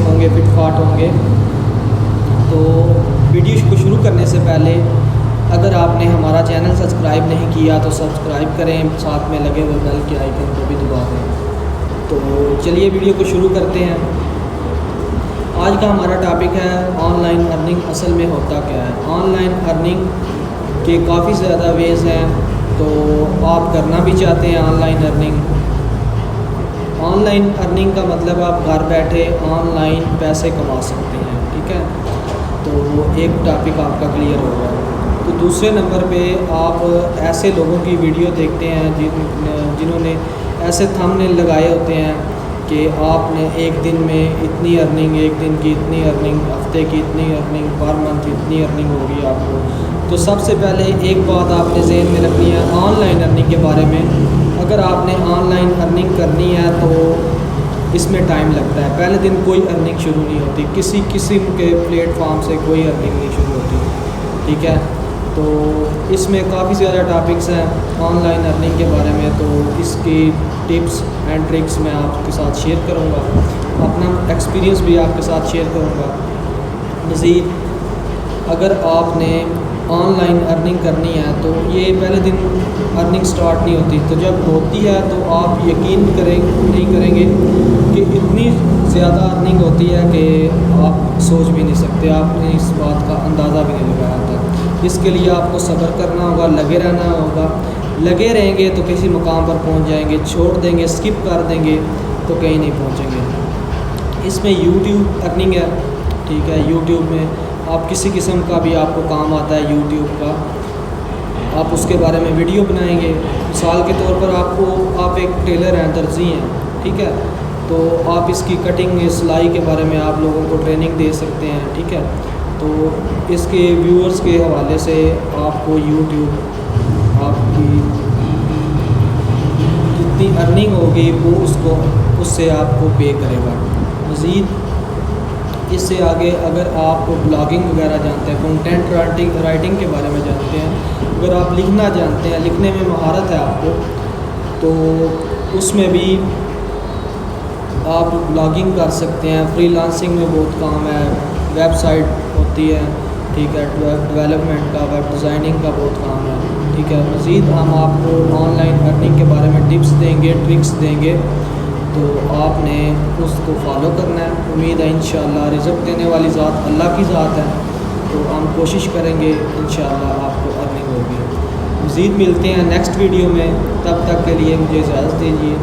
ہوں گے، fit fought ہوں گے۔ تو ویڈیو کو شروع کرنے سے پہلے اگر آپ نے ہمارا چینل سبسکرائب نہیں کیا تو سبسکرائب کریں، ساتھ میں لگے ہوئے بیل کے آئیکن کو بھی دبا دیں۔ تو چلیے ویڈیو کو شروع کرتے ہیں۔ آج کا ہمارا ٹاپک ہے آن لائن ارننگ اصل میں ہوتا کیا ہے۔ آن لائن ارننگ کے کافی زیادہ ویز ہیں، تو آپ کرنا بھی چاہتے ہیں on line earning. On line earning کا مطلب آپ گھر بیٹھے آن لائن پیسے کما سکتے ہیں، ٹھیک ہے۔ تو ایک ٹاپک آپ کا کلیئر ہو گیا۔ تو دوسرے نمبر پہ آپ ایسے لوگوں کی ویڈیو دیکھتے ہیں جنہوں نے ایسے تھمبنیل لگائے ہوتے ہیں کہ آپ نے ایک دن میں اتنی ارننگ، ایک دن کی اتنی ارننگ، ہفتے کی اتنی ارننگ، پر منتھ اتنی ارننگ ہوگی آپ کو۔ تو سب سے پہلے ایک بات آپ نے ذہن میں رکھنی ہے آن لائن ارننگ کے بارے میں۔ اگر آپ نے آن لائن ارننگ کرنی ہے تو اس میں ٹائم لگتا ہے۔ پہلے دن کوئی ارننگ شروع نہیں ہوتی، کسی قسم کے پلیٹ فارم سے کوئی ارننگ نہیں شروع ہوتی، ٹھیک ہے۔ تو اس میں کافی زیادہ ٹاپکس ہیں آن لائن ارننگ کے بارے میں، تو اس کی ٹپس اینڈ ٹرکس میں آپ کے ساتھ شیئر کروں گا، اپنا ایکسپیرینس بھی آپ کے ساتھ شیئر کروں گا۔ مزید اگر آپ نے آن لائن ارننگ کرنی ہے تو یہ پہلے دن ارننگ سٹارٹ نہیں ہوتی، تو جب ہوتی ہے تو آپ یقین نہیں کریں گے کہ اتنی زیادہ ارننگ ہوتی ہے کہ آپ سوچ بھی نہیں سکتے، آپ نے اس بات کا اندازہ بھی نہیں لگایا تھا۔ اس کے لیے آپ کو صبر کرنا ہوگا، لگے رہنا ہوگا۔ لگے رہیں گے تو کسی مقام پر پہنچ جائیں گے، چھوڑ دیں گے، اسکپ کر دیں گے تو کہیں نہیں پہنچیں گے۔ اس میں یوٹیوب ارننگ ہے، ٹھیک ہے۔ یوٹیوب میں آپ کسی قسم کا بھی آپ کو کام آتا ہے یوٹیوب کا، آپ اس کے بارے میں ویڈیو بنائیں گے۔ مثال کے طور پر آپ ایک ٹیلر ہیں، درزی ہیں، ٹھیک ہے، تو آپ اس کی کٹنگ، سلائی کے بارے میں آپ لوگوں کو ٹریننگ دے سکتے ہیں، ٹھیک ہے۔ تو اس کے ویورز کے حوالے سے آپ کو یوٹیوب آپ کی جتنی ارننگ ہوگی وہ اس سے آپ کو پے کرے گا۔ مزید اس سے آگے اگر آپ بلاگنگ وغیرہ جانتے ہیں، کنٹینٹ رائٹنگ کے بارے میں جانتے ہیں، اگر آپ لکھنا جانتے ہیں، لکھنے میں مہارت ہے آپ کو، تو اس میں بھی آپ بلاگنگ کر سکتے ہیں۔ فری لانسنگ میں بہت کام ہے، ویب سائٹ ہوتی ہے، ٹھیک ہے، ویب ڈیولپمنٹ کا، ویب ڈیزائننگ کا بہت کام ہے، ٹھیک ہے۔ مزید ہم آپ کو آن لائن ارننگ کے بارے میں ٹپس دیں گے، ٹرکس دیں گے، تو آپ نے اس کو فالو کرنا ہے۔ امید ہے انشاءاللہ رزق دینے والی ذات اللہ کی ذات ہے، تو ہم کوشش کریں گے انشاءاللہ آپ کو ارننگ ہوگی۔ مزید ملتے ہیں نیکسٹ ویڈیو میں، تب تک کے لیے مجھے اجازت دیجیے۔